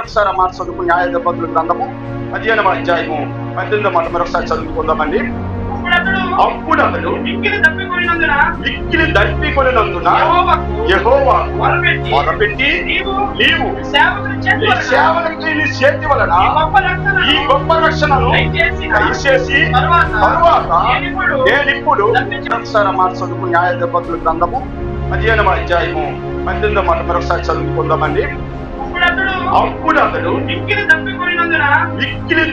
మరొకసారి మాట చదువుకుని న్యాయాధిపతుల గ్రంథము 15వ అధ్యాయము 18వ మాట మరొకసారి చదువుకుందామండి. అప్పుడు అతడు మిక్కిలి దప్పికొనినందున యెహోవాకు మొరపెట్టి నీవు నీ సేవకుని నీ చేతి వలన ఈ గొప్ప రక్షణను దయచేసి తరువాత నేనిప్పుడు మరొకసారి మాట చదువుకుని న్యాయాధిపతుల గ్రంథము 15వ అధ్యాయము 18వ మాట మరొకసారి చదువుకుందామండి. అప్పుడు అతడు మిక్కిలి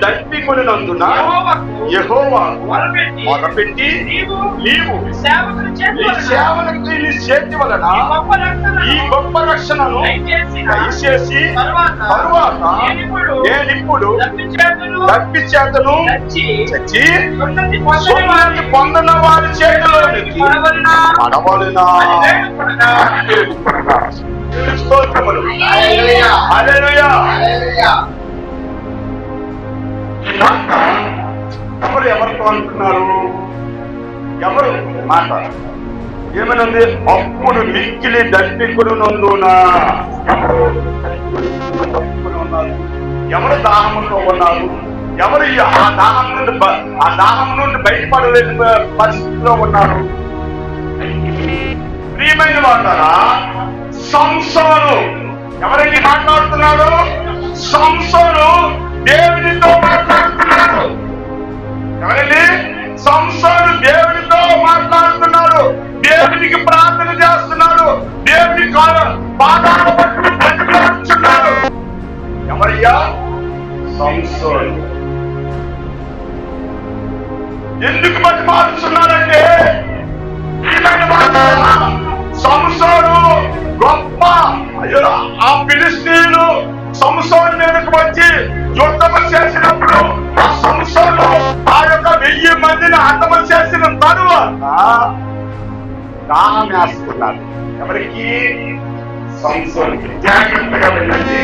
దప్పికొనినందున యెహోవాకు మొరపెట్టి నీవు నీ సేవకుని నీ చేతి వలన ఈ గొప్ప రక్షణను దయచేసి తరువాత నేనిప్పుడు దప్పి చేతను చచ్చి సున్నతి పొందిన వారి చేతిలోనికి పడవలెనా. ఎవరితో అంటున్నారు? ఎవరు మాట ఏమనుంది? అప్పుడు మిక్కిలి దప్పికొనినందున ఎవరు దాహంతో ఉన్నారు? ఎవరు ఆ దాహం నుండి బయటపడలేని పరిస్థితిలో ఉన్నారు? ప్రియమైన వాళ్ళారా, సంసోను ఎవరైనా మాట్లాడుతున్నాడు? సంసోను దేవునితో మాట్లాడుతున్నాడు. ఎవరండి? సంసోను దేవునితో మాట్లాడుతున్నాడు. దేవునికి ప్రార్థన చేస్తున్నాడు. దేవుని పాదాల పట్టు బ్రతికిస్తున్నాడు. ఎవరయ్యా? సంసోను. ఎందుకు బతిమాలుతున్నాడంటే సంసోను గొప్ప ఆ ఫిలిష్తీయులు సంసోను మీదకు వచ్చి యుద్ధము చేసినప్పుడు ఆ సంసోను ఆ యొక్క 1000 మందిని హతము చేసిన తరువాత దాహం వేస్తున్నాడు. ఎవరికి? సంసోనుకి. జాగ్రత్తగా వెళ్ళండి.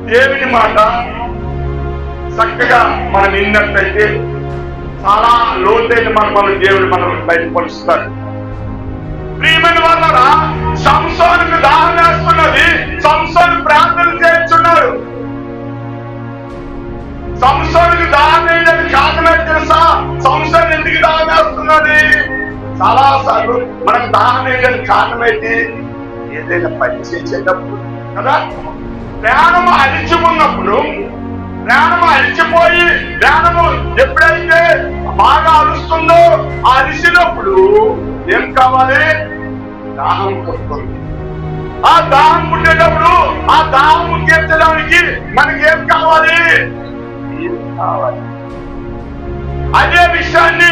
దేవుని మాట చక్కగా మనం విన్నట్లయితే చాలా లోతైన మన దేవుడు మనం బయటపరుస్తాడు. ప్రియమైన వాళ్ళరా, సంసోనుకు దాహం వేస్తున్నది. సంసోను ప్రార్థన చేస్తున్నాడు. సంసోనుకు దాహం వేయడానికి కారణమే తెలుసా? సంసోను ఎందుకు దాహం వేస్తున్నది? చాలా సార్లు మనకు దాహం వేయడానికి కారణమైతే ఏదైనా పని చేసేటప్పుడు కదా, ప్రాణము అలిచి ఉన్నప్పుడు, ప్రాణము అలిచిపోయి ప్రాణము ఎప్పుడైతే బాగా అరుస్తుందో ఆ అరిసినప్పుడు ఏం కావాలి? దాహం పుడుతుంది. ఆ దాహం పుట్టేటప్పుడు ఆ దాహం తీర్చడానికి మనకి ఏం కావాలి? కావాలి. అదే విషయాన్ని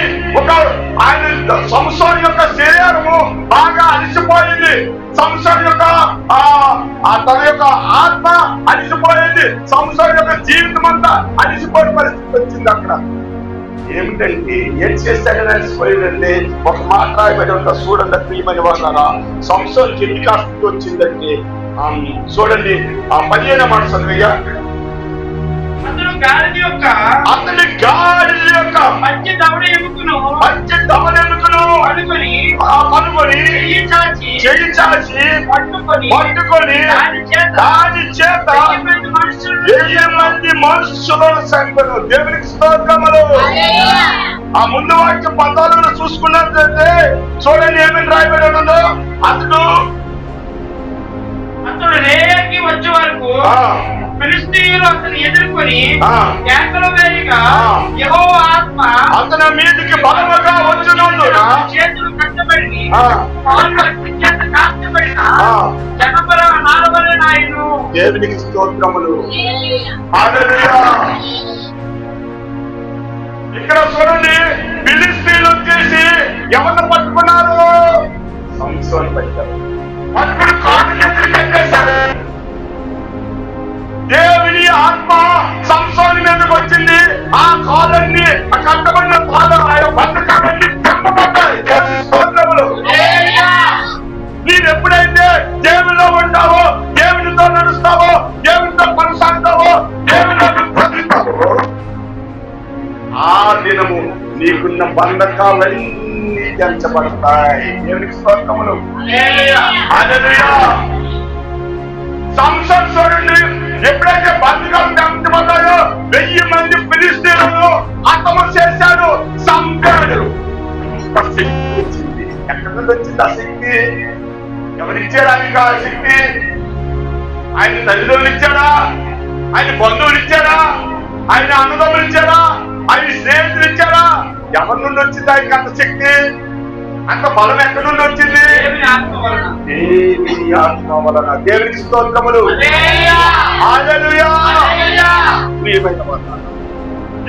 ఆయన సంసోను యొక్క శరీరము బాగా అలిసిపోయింది. సంసోను యొక్క తన యొక్క ఆత్మ అలిసిపోయింది. సంసోను యొక్క జీవితం అంతా అలిసిపోయిన పరిస్థితి వచ్చింది. అక్కడ ఏమిటంటే ఏం చేశాడని అలిసిపోయిందంటే ఒక మాట రాయబడి ఉంటా చూడండి. ప్రియమైన వాళ్ళరా, సంసోనుకి ఎందుకు ఆసక్తి వచ్చిందంటే చూడండి ఆ 15వ మాట చదివయ్యా. అతడు గాడిద యొక్క మంచి దవడ ఎముకను పట్టుకొని చెయ్యి చాచి పట్టుకొని దాని చేత 1000 మంది మనుషులను చంపెను. దేవునికి స్తోత్రములు. ఆ ముందు వాక్యం 14 చూసుకున్నట్లయితే చూడండి ఏమని రాయబడి ఉన్నదో. అతడు రేకి వచ్చే వరకు ఫిలిష్తీయులు అతను ఎదుర్కొని కేకలు వేయగా యెహోవా ఆత్మ అతని మీదకి బలముగా వచ్చినందున చేతులు కట్టబడి కాల్చబడిన జనపర నారబలిన ఆయను. దేవునికి స్తోత్రములు. హల్లెలూయా. ఇక్కడ చూడండి, ఫిలిష్తీయులు వచ్చేసి ఎవరిని పట్టుకున్నారు? సంసోను పట్టారు. పట్టుకుని కాళ్ళు చేతులు కట్టేశారు. దేవుని ఆత్మ సంసోను మీదకి వచ్చింది. ఆ కాళ్ళన్ని కట్టబడిన పాదాలు బతకబడి కట్టబడ్డాయి. నీవు ఎప్పుడైతే దేవునిలో ఉంటావో, దేవునితో నడుస్తావో, దేవునితో కొనసాగుతావో, దేవునిలో బ్రతుకుతావో, ఆ దినము నీకున్న బంధకాలన్నీ తెంచబడతాయి. దేవునికి స్తోత్రములు. హల్లెలూయా. సంసోను చూడండి, తల్లిదండ్రులు ఇచ్చాడా? ఆయన బంధువులు ఇచ్చాడా? ఆయన అన్నదమ్ములు ఇచ్చాడా? ఆయన స్నేహితులు ఇచ్చాడా? ఎవరి నుండి వచ్చింది ఆయనకి అంత శక్తి, అంత బలం ఎక్కడి నుండి వచ్చింది? దేవుని ఆత్మ వలన. దేవునికి స్తోత్రములు. హల్లెలూయా.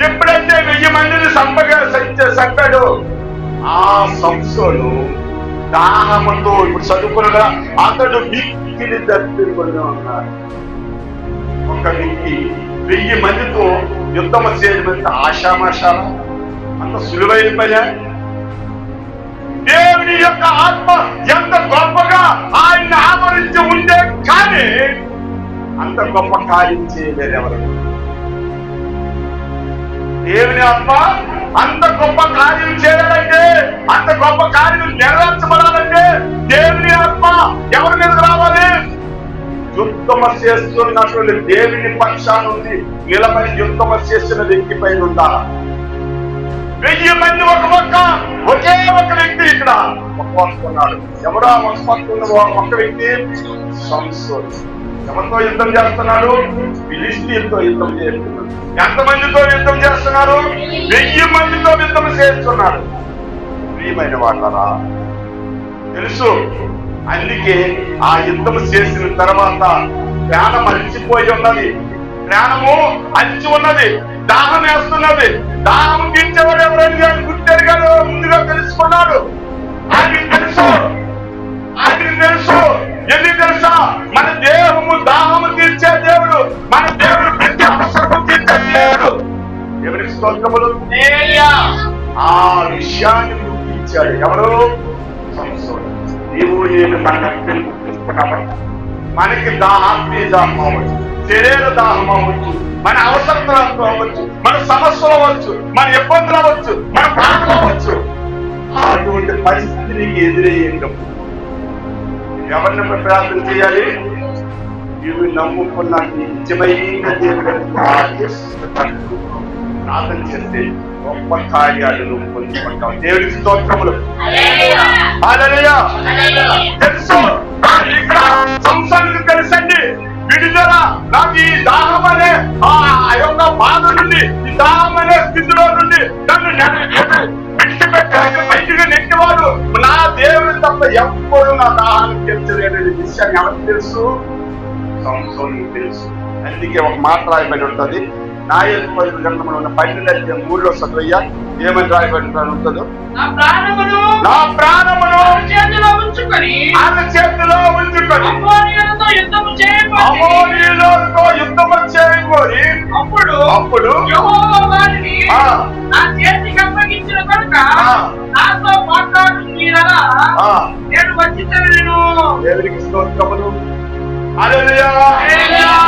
ఎప్పుడైతే 1000 మందిని చంపాడు ఆ సంసోను దాహముతో, ఇప్పుడు చదువుకున్నగా అతడు మిక్కిలి దప్పికొని ఉన్నాడు. ఒక వ్యక్తి 1000 మందితో యుద్ధం చేయడం ఆశామాషాల అంత సులువైన పని. దేవుని యొక్క ఆత్మ ఎంత గొప్పగా ఆయన ఆవరించి ఉండే కానీ అంత గొప్ప కార్యం చేయలేరెవరు. దేవుని ఆత్మ అంత గొప్ప కార్యం చేయాలంటే, అంత గొప్ప కార్యం నెరవేర్చబడాలంటే దేవుని ఆత్మ ఎవరి మీద రావాలి? యుద్ధమ చేస్తున్నటువంటి దేవుని పక్షాన ఉంది నిలబడి యుద్ధమ చేసిన వ్యక్తి పైన ఉండాలి. 1000 మంది ఒక పక్క, ఒకే ఒక వ్యక్తి ఇక్కడ ఒప్పుకున్నాడు. ఎవరో ఒక్క వ్యక్తి సంసోను. ఎవరితో యుద్ధం చేస్తున్నాడు? ఫిలిష్తీయులతో యుద్ధం చేస్తున్నాడు. ఎంతమందితో యుద్ధం చేస్తున్నారు? 1000 మందితో యుద్ధం చేస్తున్నాడు. ప్రియమైన వాళ్ళరా, తెలుసు. అందుకే ఆ యుద్ధం చేసిన తర్వాత ప్రాణం అలిచిపోయి ఉన్నది, ప్రాణము అలిచి ఉన్నది, దాహం వేస్తున్నది. దాహం తీర్చేవాడు ఎవరైనా గుర్తెరగాడు, ముందుగా తెలుసుకున్నాడు. ఆయనకి తెలుసు, ఆయనకి తెలుసు. ఎందుకు తెలుసా? మన దేహము దాహము తీర్చే దేవుడు, మన దేవుడు ప్రతి అవసరము తీర్చే దేవుడు. ఎవరికి స్తోత్రములు. ఆ విషయాన్ని గుర్తించాడు ఎవరు? సంసోను. నీవు నేను మనకి దాహాత్మీయ దాహం అవ్వచ్చు, శరీర దాహం అవ్వచ్చు, మన అవసరతలు అవ్వచ్చు, మన సమస్యలు అవ్వచ్చు, మన ఇబ్బందులు అవ్వచ్చు, మన బాధలు అవ్వచ్చు. అటువంటి పరిస్థితిని ఎదురయ్యేటప్పుడు ఎవరిని ప్రార్థన చేయాలి? ఇవి నమ్ముకున్న నిజమైన దేవుడిని ప్రార్థన చేస్తే గొప్ప కార్యాలను పొందుకుంటాం. దేవుడికి స్తోత్రములు. హల్లెలూయా. తెలుసు, ఇక్కడ సంసారానికి తెలుసండి విడుదల. నాకు ఈ దాహం అనే ఆ యొక్క బాధ నుండి, ఈ దాహం అనే స్థితిలో నుండి నన్ను విడిచిపెట్టాలి బయటికి నెట్టేవాడు నా దేవుడు తప్ప ఎప్పుడు నా దాహాన్ని తీర్చలేని విషయాన్ని ఎవరికి తెలుసు? సంసోనుకు తెలుసు. అందుకే ఒక మాట రాయబడి ఉంటుంది, న్యాయాధిపతుల గ్రంథంలో ఉన్న 12:3 చదువయ్యా. ఏమని రాయబడి ఉంటుందో? నా ప్రాణమును ఆయన చేతిలో ఉంచుకొని అమోనీయులతో యుద్ధము చేయబోయి అప్పుడు యెహోవా వారిని నా చేతికి అప్పగించిన కనుక నాతో మాట్లాడుతున్నీరా నేను వచ్చితను. దేవునికి స్తోత్రములు. హల్లెలూయా.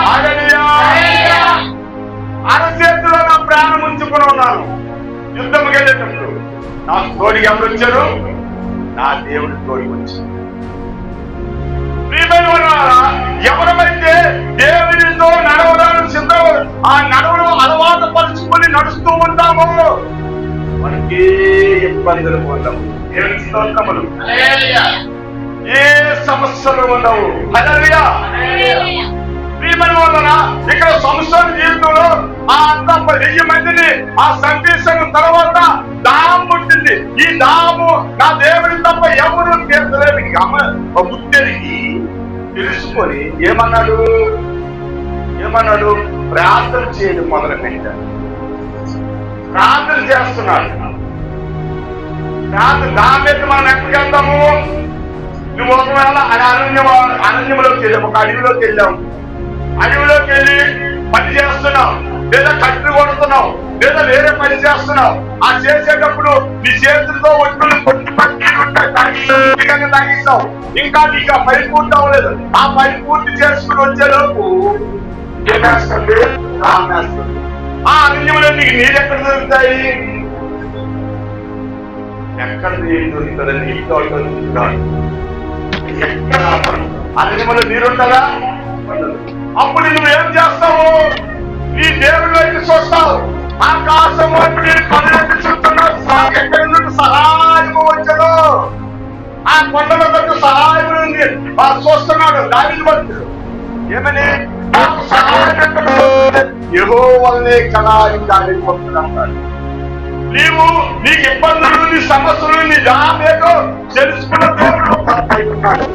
హల్లెలూయా. ఆయన చేతిలో నా ప్రాణం ఉంచుకొని ఉన్నాను. యుద్ధం వెళ్ళేటప్పుడు నాకు తోడికి ఎవరు వచ్చారు? నా దేవుడు తోడికి వచ్చారు. ఎవరైతే దేవునితో నడవడానికి సిద్ధం, ఆ నడవడం అలవాటు పరుచుకొని నడుస్తూ ఉంటామో మనకి ఇబ్బందులు ఉండవు. దేవునికి స్తోత్రములు. ఏ సమస్యలు ఉండవు. హల్లెలూయా. ప్రియమైన వాళ్ళరా, ఇక్కడ సంవత్సరం జీవితంలో ఆ అంత 1000 మందిని ఆ సందేశం తర్వాత దాహం పుట్టింది. ఈ దాహము నా దేవుడి తప్ప ఎవరు తీర్చలేని బుద్ధికి తెలుసుకొని ఏమన్నాడు? ప్రార్థన చేయడం మొదలు పెట్టాడు. ప్రార్థన చేస్తున్నాడు. దాని మీద మనం ఎక్కడికి వెళ్తాము? నువ్వు ఒకవేళ అరణ్యంలోకి వెళ్ళావు, ఒక అడవిలోకి వెళ్ళావు. అడవిలోకి వెళ్ళి పని చేస్తున్నావు, లేదా కట్లు కొడుతున్నావు, లేదా వేరే పని చేస్తున్నావు. ఆ చేసేటప్పుడు నీ చేతులతో ఒట్టులు తాగిస్తావు. ఇంకా నీకు ఆ పని పూర్తి అవ్వలేదు. ఆ పని పూర్తి చేసుకుని వచ్చేలోపు ఏమేస్తుంది? ఆ అరణ్యంలో నీకు నీరు ఎక్కడ దొరుకుతాయి? ఎక్కడ నీరు దొరుకుతుందని ఇంట్లో ఎక్కడ అరణ్యంలో నీరుంటుందా? అప్పుడు నువ్వు ఏం చేస్తావు? నీ దేవుడి వైపు చూస్తావు. ఆకాశం పనులకి చూస్తున్నావు. ఎక్కడి నుండి సహాయం వచ్చాడు? ఆ కొండల దగ్గర సహాయం ఉంది. చూస్తున్నాడు దావిది భక్తుడు. ఏమని నాకు సహాయకుడు యెహోవానే కదా ఇంకా అడిగిపోతున్నాడు. నీకు ఇబ్బందులు, నీ సమస్యలు, నీ జామేదో తెలుసుకున్న దేవుడు ఉన్నాడు,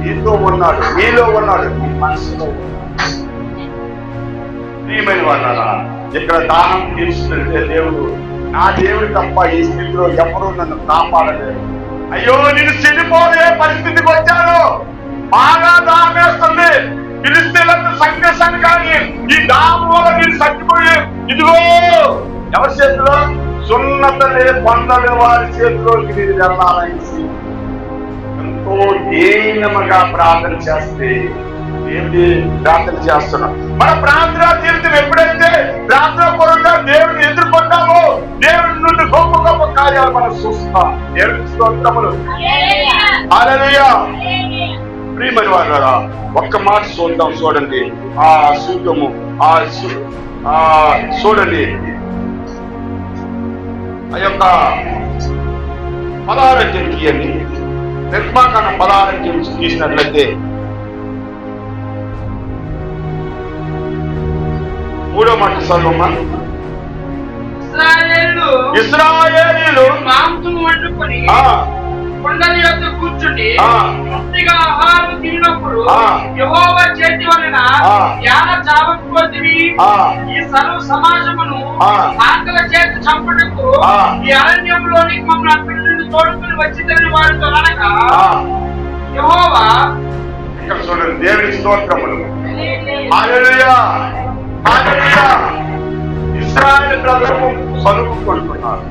నీతో ఉన్నాడు, నీలో ఉన్నాడు, నీ మనసులో ప్రియమైన వాళ్ళారా. ఇక్కడ దాహం తీర్చుకుంటే దేవుడు, నా దేవుడు తప్ప ఈ స్థితిలో ఎవరూ నన్ను కాపాడలేదు. అయ్యో నేను చెడిపోయే పరిస్థితికి వచ్చాను, బాగా దాహం వేస్తుంది, ఫిలిష్తీయులకు సంఘర్షణ కానీ ఈ దాహం వల్ల నేను చచ్చిపోయి ఇదిగో ఎవరి చేతిలో, సున్నతలే పొందని వారి చేతిలోకి నేను వెళ్ళాలనేసి ఎంతో దీనముగా ప్రార్థన చేస్తే ఏంటి ప్రార్థన చేస్తున్నాం. మన ప్రార్థన జీవితం ఎప్పుడైతే ప్రార్థన కొరగా దేవుడిని ఎదుర్కొంటామో దేవుడి నుండి గొప్ప గొప్ప కార్యాలు మనం చూస్తాం. దేవుడికి స్తోత్రములు. హల్లెలూయా. ప్రియమైన వారులారా, ఒక్క మాట చూద్దాం. చూడండి ఆ సూత్రము, చూడండి ఆ యొక్క 16 తీయండి. నిర్మాకాండ 16 తీసినట్లయితే 3వ మాట చదువుమా. ఇశ్రాయేలీయులు మాంసము వండుకొని కొండల యొద్ద కూర్చుని తృప్తిగా ఆహారం తిన్నప్పుడు యెహోవా చేతి వలన యాన చావకపోతివి, ఈ సర్వ సమాజమును ఆకల చేత చంపుటకు ఈ అరణ్యంలోనికి మమ్మల్ని అక్కడి నుండి తోడుకుని వచ్చిందని వారితో అనగా యెహోవా. ఇక్కడ చూడండి, దేవుని స్తోత్రములు. హల్లెలూయా, హల్లెలూయా. ఇశ్రాయేలు ప్రజలు సలుపుకుంటున్నారు.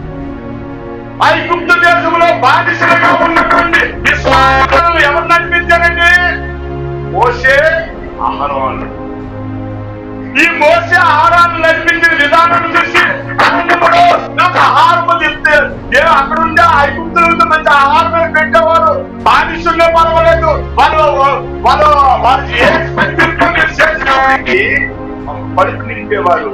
ఐగుప్తు దేశంలో బానిసలుగా ఉన్నటువంటి ఇశ్రాయేలు ఎవరు నడిపించారండి? మోషే, అహరోను. ఈ మోషే ఆహారాన్ని నడిపించిన విధానం చూసి నాకు ఆహారం చెప్తే అక్కడ ఉండే ఐగుప్తులు మంచి ఆహారమే పెట్టేవారు, బానిసుల్లో పర్వాలేదు, వాళ్ళు చేసినప్పటికీ పలుపు నింపేవారు.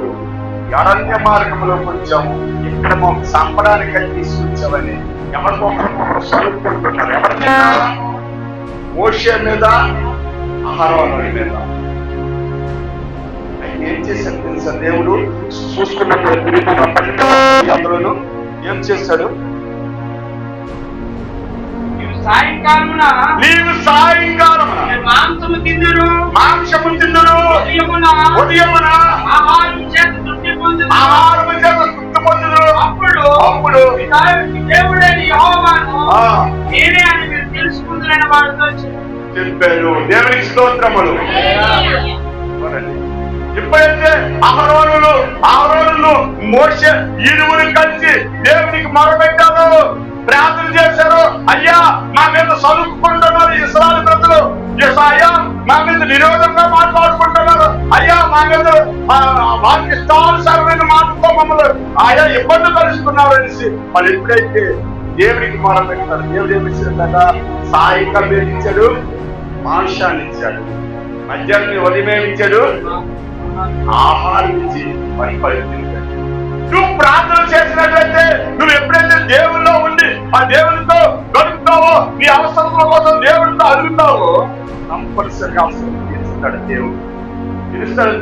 అరణ్య మార్గంలో కొంచెం ఇక్కడ సంపడానికి తీసుకొచ్చామని ఎవరికొకరు సరుకుంటున్నారు. ఎవరి మోషే మీద, అహరోను మీద. ఏం చేశాడు తెలుసా? దేవుడు చూసుకున్నప్పుడు అందులోను ఏం చేశాడు? నీవు సాయంకాలమున మాంసము తిందురు, ఉదయమున ఆహారము చేత తృప్తి పొందుదురు. అప్పుడు దేవుడైన యెహోవాను నేనే అని మీరు తెలుసుకుందురని వారితో చెప్పారు. దేవునికి స్తోత్రములు. ఎప్పుడైతే అహరోనులు మోషే ఇరువురు కలిసి దేవునికి మొరపెట్టారు, ప్రార్థన చేశారు. అయ్యా మా మీద సలుపుకుంటున్నారు ఇశ్రాయేలు ప్రజలు, అయ్యా మా మీద విరోధంగా మాట్లాడుకుంటున్నారు, అయ్యా మా మీద వారికి ఇష్టానుసారమైన మాటతో మమ్మల్ని ఆయా ఇబ్బంది పరుస్తున్నారు అనేసి వాళ్ళు ఎప్పుడైతే దేవుడికి మొరపెట్టారు, దేవుడు ఏమి ఇచ్చాడట? సాయంకాలం ఏమి ఇచ్చాడు? మాంసాన్ని ఇచ్చాడు. మధ్యాహ్నం ఉదయం ఇచ్చాడు? ఆహారం ఇచ్చి పరిపాలించాడు. నువ్వు ప్రార్థన చేసినట్లయితే, నువ్వు ఎప్పుడైతే దేవుల్లో ఉండి ఆ దేవునితో గడుపుతావో, నీ అవసరాల కోసం దేవుడితో అడుగుతావో, కంపల్సరిగా అవసరం తీరుస్తాడు దేవుడు.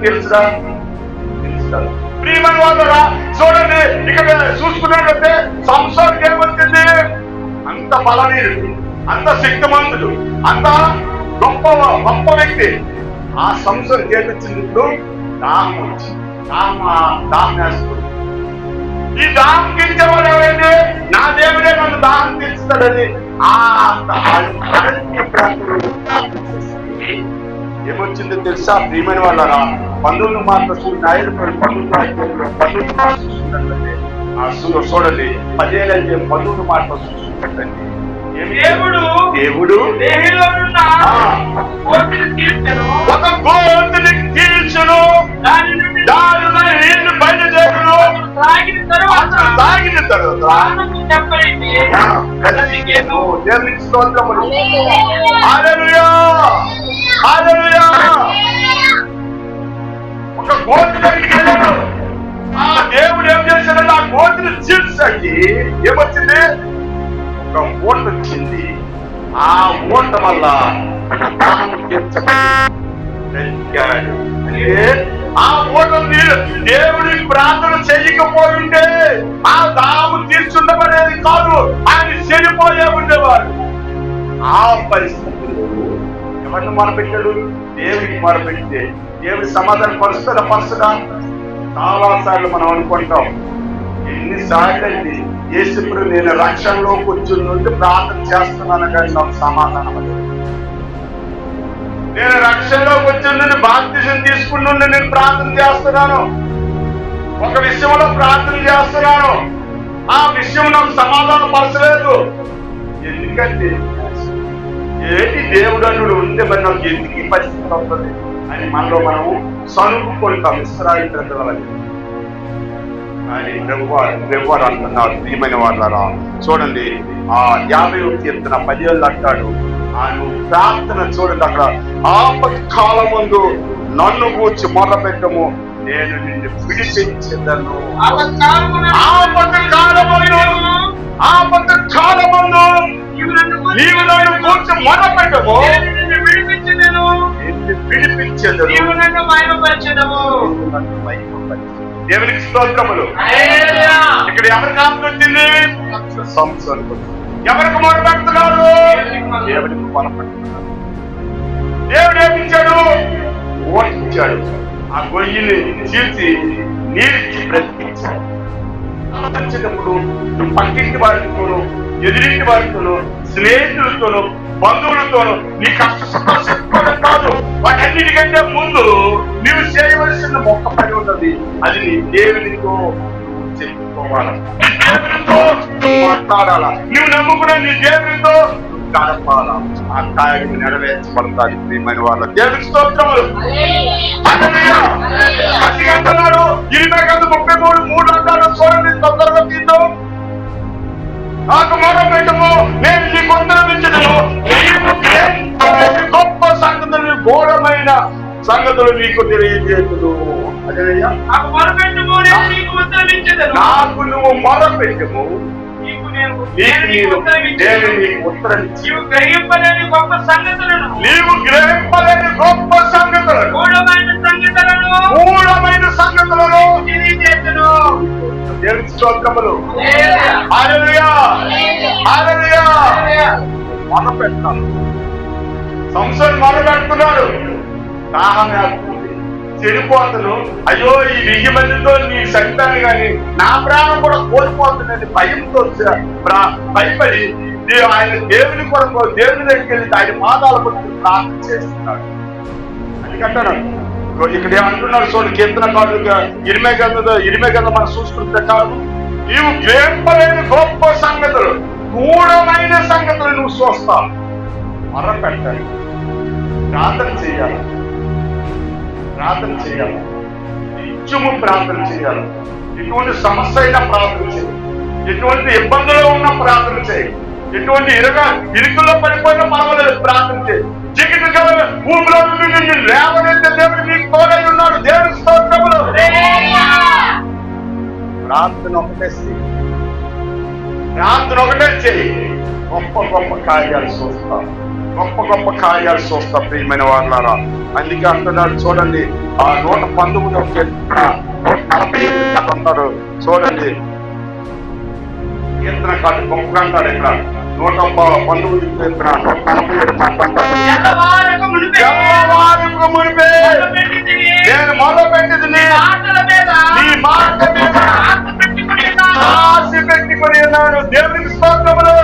తెలుస్తాడు. ప్రియమైన వాళ్ళరా, చూడండి ఇక్కడ చూసుకున్నట్లయితే సంసారికి ఏమవుతుంది? అంత బలవీరుడు, అంత శక్తిమంతుడు, అంత గొప్ప వ్యక్తి. ఆ సంసారం చేపించినప్పుడు దాహం వచ్చి దాహం వేస్తుంది. ఈ దాహం తీర్చేవాడు ఎవరైతే నా దేవుడే నన్ను దాహం తీర్చుతాడని ఏమొచ్చిందో తెలుసా? ప్రియమైన వాళ్ళరా, 19 మార్కులు చూడండి, 10 ఏళ్ళైతే 19 మార్కులు చూసుకుంటండి. దేవుడు ఒక గోతిని తీర్చును, దాని నీళ్లు బయలుదేరును, తాగిన తర్వాత దేవునికి స్తోత్రములు. హల్లెలూయా, హల్లెలూయా. ఒక గోతి దగ్గరికి వెళ్ళాడు. ఆ దేవుడు ఏం చేశాడు? ఆ గోతిని చీల్చి ఏమొచ్చింది? ఒక ఓట వచ్చింది. ఆ ఓట వల్ల బ్రతికాడు. అంటే ఆ ఊట నీరు దేవుడికి ప్రార్థన చేయకపోయింటే ఆ దాము తీర్చుండబడేది కాదు, ఆయన చనిపోయే ఉండేవాడు. ఆ పరిస్థితుల్లో ఎవరిని మొరపెట్టాడు? దేవుడికి మొరపెట్టితే దేవుడి సమాధానం పరుస్తుందా? చాలా సార్లు మనం అనుకుంటాం, ఎన్నిసార్లు అండి యేసుప్పుడు నేను రక్షణలోకి వచ్చి నుండి ప్రార్థన చేస్తున్నాను కానీ నాకు సమాధానం లేదు. నేను రక్షణలోకి వచ్చి నుండి బాప్తిజం తీసుకుని నుండి నేను ప్రార్థన చేస్తున్నాను, ఒక విషయంలో ప్రార్థన చేస్తున్నాను, ఆ విషయం నాకు సమాధానం పరచలేదు. ఎందుకంటే ఏంటి దేవుడు అన్నుడు ఉంటే మరి నాకు ఎందుకు ఈ పరిస్థితి అవుతుంది అని మనలో మనము సనుక్కుంటాం. ఇశ్రాయేలు ప్రజలని కానీ ప్రభువారు అంటున్నారు, ప్రియమైన వాళ్ళరా చూడండి, ఆ 50వ కీర్తన 10 అంటాడు, ఆయన ప్రార్థన చూడండి, అక్కడ ఆపత్కాల ముందు నన్ను కూర్చి మొదలుపెట్టము, నేను నిన్ను విడిపించదను. ఆపత్కాలమందు నీవు నన్ను కూర్చి మొదలుపెట్టము, దేవునికి స్తోత్రములు. ఇక్కడ ఎవరికి ఆపొచ్చింది? సంసోనుకు. ఎవరికి మొదలుపెడుతున్నారు? దేవుడికి మొదలుపెడుతున్నారు. దేవుడు ఏమిచ్చాడు? ఓటిచ్చాడు. ఆ గొయ్యిని చీల్చి నీరిచ్చి బ్రతికించాడు. వచ్చినప్పుడు నువ్వు పక్కింటి వారితోనూ ఎదురింటి వారితోనూ స్నేహితులతోనూ బంధువులతోనూ నీ కష్ట చెప్పుకోవడం కాదు, వాటన్నిటికంటే ముందు నీవు చేయవలసిన మొక్క పని ఉన్నది, అది నీ దేవునితో చెప్పుకోవాలి, నీ దేవునితో మాట్లాడాలా, నువ్వు నమ్ముకున్న నీ దేవునితో గడపాలా. ఆ కార్యం నెరవేర్చబడతాది. ప్రియమైన వాళ్ళ దేవునికి స్తోత్రములు. అంటున్నాడు 23:3 అంటాడు. చూడండి తొందరగా తీద్దాం. నాకు మొదలుపెట్టము, నేను నీ కొందరించను, గొప్ప సంగతులు ఘోరమైన సంగతులు నీకు తెలియజేతుడు. అదేయ్యా, నాకు నువ్వు మొదలుపెట్టము, నీవు గ్రహింపలేని గొప్ప సంగతులను, మూఢమైన సంగతులను తెలియజేతును. దేవునికి స్తోత్రములు. హల్లెలూయా, హల్లెలూయా. మొదలుపెట్టాను. సంసోను మొదలుపెడుతున్నాడు. దాహం వేస్తుంది, చెడిపోతును. అయ్యో ఈ 1000 మందితో నీ సంతానం కానీ నా ప్రాణం కూడా కోల్పోతుందని భయంతో భయపడి ఆయన దేవుని కొరకు దేవుని దగ్గరికి వెళ్ళి ఆయన పాదాల కొరకు ప్రార్థన చేస్తున్నాడు. అందుకంటాడు ఇక్కడ ఏమంటున్నారు చూడండి, కీర్తనకారులుగా 20 గంటలు మనం చూసుకున్న ప్రకారం నీవు గ్రహింపలేని గొప్ప సంగతులు, గూఢమైన సంగతులు నువ్వు చూస్తావు. మొరపెట్టాలి, ప్రార్థన చేయాలి, నిత్యము ప్రార్థన చేయాలి. ఎటువంటి సమస్య అయినా ప్రార్థన చేయాలి, ఎటువంటి ఇబ్బందులు ఉన్న ప్రార్థన చేయాలి, ఎటువంటి ఇరుకుల్లో పడిపోయిన పర్వాలేదు ప్రార్థన చేయాలి. చీకటి భూమిలో నిన్ను లేవనెత్తే దేవుడు నీకు తోడై ఉన్నాడు. దేవుడి స్తోత్రములు. ప్రార్థన ఒకటే చేయి, గొప్ప గొప్ప కార్యాలు చూస్తాం, గొప్ప కార్యాలు చూస్తాం. ప్రియమైన వాళ్ళారా, అందుకే అంటున్నాడు చూడండి, ఆ 119 అంటారు చూడండి, కీర్తన కాదు గొప్పగా అంటాడు. ఇక్కడ 119 నేను మొదలుపెట్టింది నీ మాట మీద ఆశ పెట్టుకుని ఉన్నాను. దేవునికి స్తోత్రములు.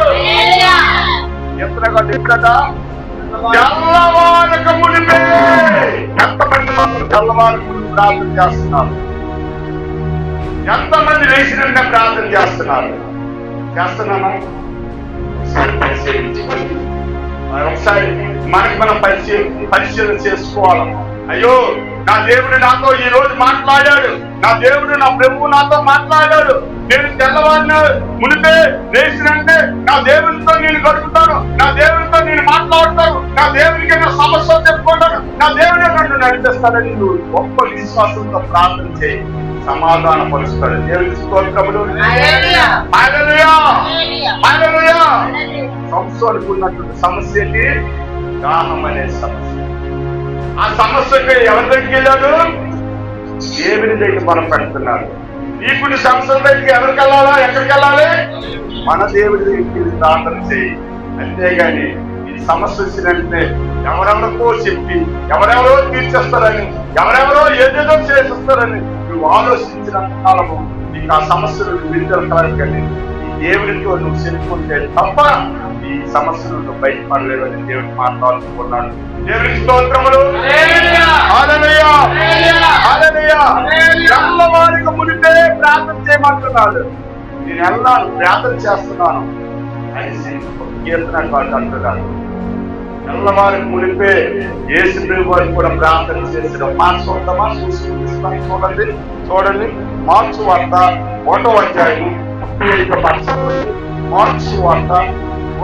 కీర్తన కాదు ఇక్కడ తెల్లవారక మునిపే. ఎంతమంది తెల్లవారక మునిపి ప్రార్థన చేస్తున్నారు? ఎంతమంది లేచిన ప్రార్థన చేస్తున్నాను? ఒకసారి మనకి మనం పరిశీలన చేసుకోవాలి. అయ్యో, నా దేవుడు నాతో ఈ రోజు మాట్లాడాడు, నా దేవుడు నా ప్రభువు నాతో మాట్లాడాడు. నేను తెల్లవారిన మునిపే లేచినంటే నా దేవునితో నేను గడుపుతాను, నా దేవునితో నేను మాట్లాడతాను, నా దేవునికి నా సమస్య చెప్పుకుంటాను, నా దేవుడే నన్ను నడిపిస్తాడని నువ్వు గొప్ప విశ్వాసంతో ప్రార్థన చేయి, సమాధాన పరుస్తాడు. దేవుని స్తోత్రములు. హల్లెలూయా, హల్లెలూయా. సంసోనుకు ఉన్నటువంటి సమస్య ఏంటి? దాహం అనే సమస్య. ఆ సమస్యకి ఎవరి దగ్గరికి వెళ్ళాడు? దేవుని దగ్గర మనం పెడుతున్నాడు. నీకు సమస్యల దగ్గరికి ఎవరికి వెళ్ళాలా? ఎక్కడికి వెళ్ళాలి? మన దేవుడి దగ్గరికి వెళ్ళి ప్రార్థన చేయి. అంతేగాని ఈ సమస్య వచ్చినట్టే ఎవరెవరికో చెప్పి ఎవరెవరో తీర్చేస్తారని, ఎవరెవరో ఏదేదో చేసేస్తారని నువ్వు ఆలోచించినంత కాలము నీకు ఆ సమస్యలు విడుదల కలగని దేవుడితో నువ్వు చెప్పుకుంటే తప్ప ఈ సమస్యలు నువ్వు బయటపడలేదని దేవుడు మాట్లాడుతున్నాడు. దేవుడికి స్తోత్రములు. హల్లెలూయా, హల్లెలూయా. తెల్లవారికి మునిపే ప్రార్థన చేయమంటున్నాడు. నేను ఎల్లాను ప్రార్థన చేస్తున్నాను అనేసి కీర్తన వాడు అంటున్నాడు. తెల్లవారికి మునిపే యేసు వారు కూడా ప్రార్థన చేసిన మార్చుకుంటామా? చూడండి చూడండి మార్చు వార్త 1వ అధ్యాయము 35 మార్క్స్ వార్త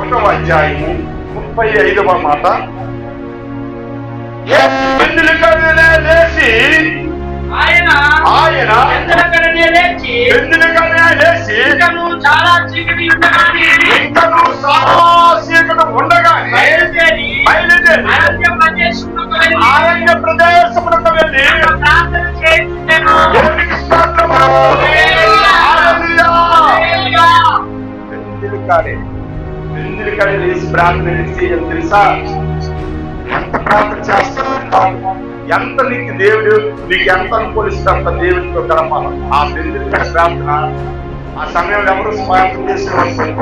1వ అధ్యాయము 35వ మాట. లేచి ఆయన లేచి ఇంకను చాలా చీకటి ఉండగానే బయలుదేరి అరణ్య ప్రదేశములకు వెళ్ళి వెందిరికాడే లేచి ప్రార్థన చేయాలి. తెలుసా ఎంత ప్రార్థన చేస్తాను, ఎంత నీకు దేవుడు నీకు ఎంత అనుకూలిస్తే అంత దేవుడితో గడపాలి. ఆ వెందిరికాడ ప్రార్థన ఆ సమయంలో ఎవరు ప్రార్థన చేసేవాళ్ళు?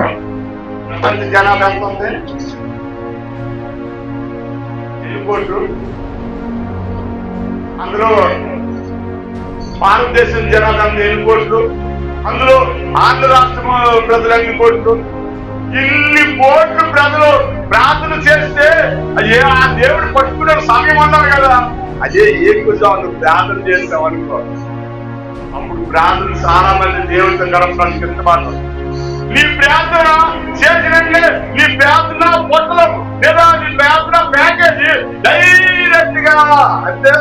ప్రపంచ జనాభా ఎంత ఉంది? 2 కోట్లు. అందులో భారతదేశం జనాభా 2 కోట్లు. అందులో ఆంధ్ర రాష్ట్రం ప్రజలు 2 కోట్లు. ఇన్ని కోట్లు ప్రజలు ప్రార్థన చేస్తే అయ్యే ఆ దేవుడు పట్టుకునే సమయం అన్నారు కదా. అదే ఎక్కువ ప్రార్థన చేస్తామనుకో, అప్పుడు ప్రార్థన చాలా మంది దేవుడితో గడపడానికి ఇష్టపడతారు. నీ ప్రార్థన చేసినట్లే నీ ప్రార్థన పొట్టలం లేదా నీ ప్రార్థన ప్యాకేజీ డైరెక్ట్ గా అంటే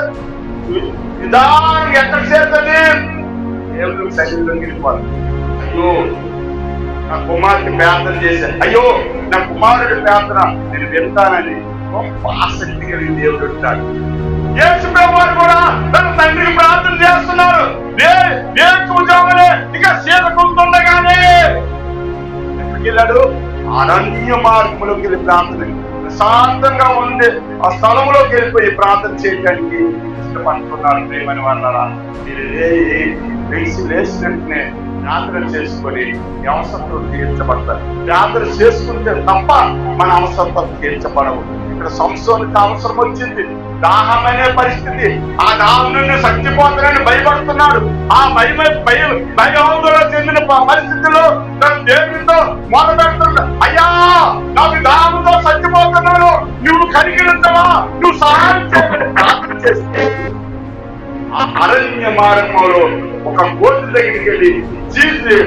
నిదానంగా ఎక్కడ చేస్తుంది? దేవుడు శరీరంలోకి వెళ్ళిపోవాలి. అయ్యో నా కుమారుడికి ప్రార్థన చేశాను, అయ్యో నా కుమారుడి ప్రార్థన నేను వింటానని గొప్ప ఆసక్తి కలిగి దేవుడు ఉంటాడు. యేసు ప్రభువు కూడా తన తండ్రికి ప్రార్థన చేస్తున్నారు. ఉద్యోగలే ఇక సీతకుంటుండగానే ఎక్కడికి వెళ్ళాడు? అరణ్య మార్గంలోకి వెళ్ళి ప్రార్థన ప్రశాంతంగా ఉండే ఆ స్థలంలోకి వెళ్ళిపోయి ప్రార్థన చేయడానికి ఇష్టపడుతున్నారు. ప్రేమని వాళ్ళరా, లేచినట్టునే ప్రార్థన చేసుకొని అవసరం తీర్చబడతారు. ప్రార్థన చేసుకుంటే తప్ప మన అవసరం తీర్చబడవు. ఇక్కడ సంసోనికి అవసరం వచ్చింది, దాహం అనే పరిస్థితి. ఆ దాహం నుండి చచ్చిపోతానని భయపడుతున్నాడు. ఆ భయాందోళన చెందిన పరిస్థితుల్లో తన దేవునితో మొదలుపెడుతున్నాడు. అయ్యా నాకు దాహంతో చచ్చిపోతున్నాను, నువ్వు కనికరించవా, నువ్వు సహాయం చేయమని ప్రార్థన చేస్తే ఆ అరణ్య మార్గంలో ఒక గోటు దగ్గరికి వెళ్ళి చీల్చి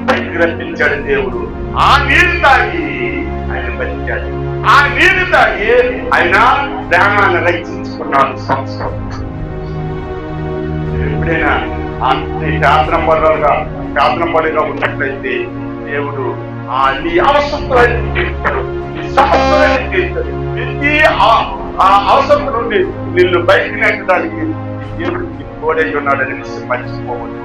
పైకి రప్పించాడు దేవుడు. ఆ నీరు తాగి ఆయన బతికాడు. ఆ నీరు తాగి ఆయన ప్రాణాన్ని రక్షించుకున్నాడు. సంవత్సరం ఎప్పుడైనా ప్రార్థన పరులుగా ఉన్నట్లయితే దేవుడు నీ అవసరాన్ని తీర్చాడు, నీ సమస్యలను తీర్చాడు. ప్రతి ఆ అవసరం నుండి నిన్ను బయటకు నెట్టడానికి దేవుడికి తోడై ఉన్నాడని మర్చిపోవద్దు.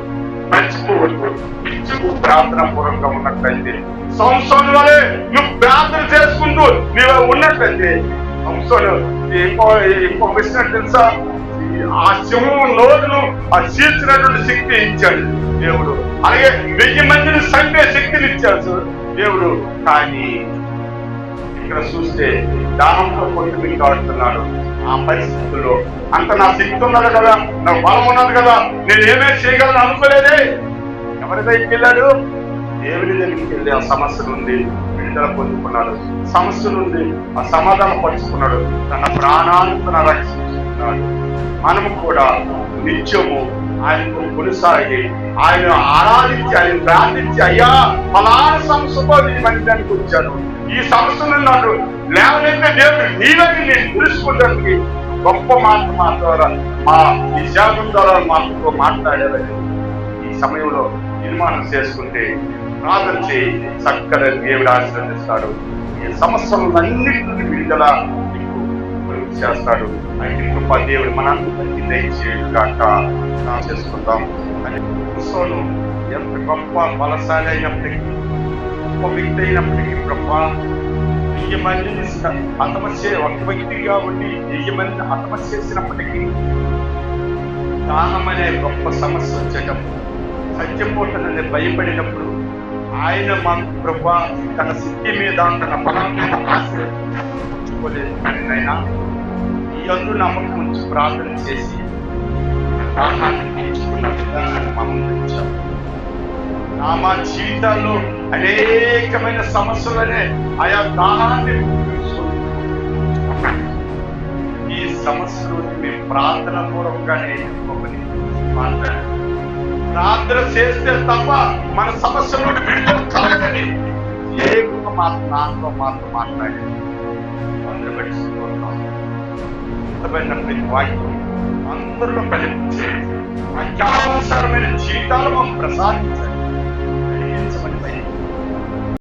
ప్రార్థన పూర్వకంగా ఉన్నట్లయితే సంవత్సరం వలె నువ్వు ప్రార్థన చేసుకుంటూ నీవు ఉన్నట్లయితే సంవత్సరం ఇంకో విషయం తెలుసా? ఆ సింహం నోరును ఆ చీల్చినటువంటి శక్తి ఇచ్చాడు దేవుడు. అలాగే 1000 మందిని చంపే శక్తిని ఇచ్చాడు దేవుడు. కానీ ఇక్కడ చూస్తే దాహంతో కొట్టుకుని కాడుతున్నాడు. ఆ పరిస్థితుల్లో అంత నా శక్తి ఉన్నది కదా, నా బలం ఉన్నది కదా, నేను ఏమేమి చేయగలను అనుకోలేదే. ఎవరి దగ్గరికి వెళ్ళాడు? దేవుని దగ్గరికి వెళ్ళి ఆ సమస్య నుండి విడుదల పొందుకున్నాడు. సమస్య నుండి ఆ సమాధానం పరుచుకున్నాడు. తన ప్రాణాన్ని రక్షించుకున్నాడు. మనము కూడా నిత్యము ఆయనకు కొనసాగి ఆయన ఆరాధించి ఆయన ప్రార్థించి, అయ్యా ఫలానా సమస్యతో నీ మందిరానికి వచ్చాను, ఈ సమస్యను నన్ను లేవనైతే దేవుడు నీవని నేను తెలుసుకోవడానికి గొప్ప మాట ద్వారా ఈ శాపం ద్వారా మాతో మాట్లాడేదని ఈ సమయంలో నిర్మాణం చేసుకుంటే ప్రార్థన చేయి, చక్కగా దేవుడు ఆశీర్వదిస్తాడు. ఈ సమస్యలన్నింటినీ విడుదల చేస్తాడు. అయితే కృప దేవుడు మనందరికీ దయచేయుగాక చేసుకుందాం. అని సోను ఎంత గొప్ప బలశాలి అయినప్పటికీ, గొప్ప వ్యక్తి అయినప్పటికీ ప్రభా 1000 మందిని ఒక వ్యక్తిగా ఉండి 1000 మందిని హతమస్య చేసినప్పటికీ దాహం అనే గొప్ప సమస్య వచ్చేటప్పుడు, చచ్చిపోతానని భయపడినప్పుడు ఆయన మా ప్రభా తన శక్తి మీద తన బలం మీద ఆశ్రయించుకోలేదు. అయినా ఈ అందు నమ్మకం ఉంచి ప్రార్థన చేసి దాహాన్ని తీర్చుకున్న విధానాన్ని మా ముందు ఇచ్చాం. మా జీవితాల్లో అనేకమైన సమస్యలనే ఆయా దాహాన్ని ఈ సమస్యలు మేము ప్రార్థన పూర్వకంగానే ఎదుర్కోమని మాట్లాడారు. ప్రార్థన చేస్తే తప్ప మన సమస్యలు విడుదల కాలేదని ఏ ఒక్క మాట నాతో మాట్లాడి ప్రతి వాక్యం అందరిలో కలిపించే అత్యావసరమైన జీవితాలు మాకు ప్రసాదించండి.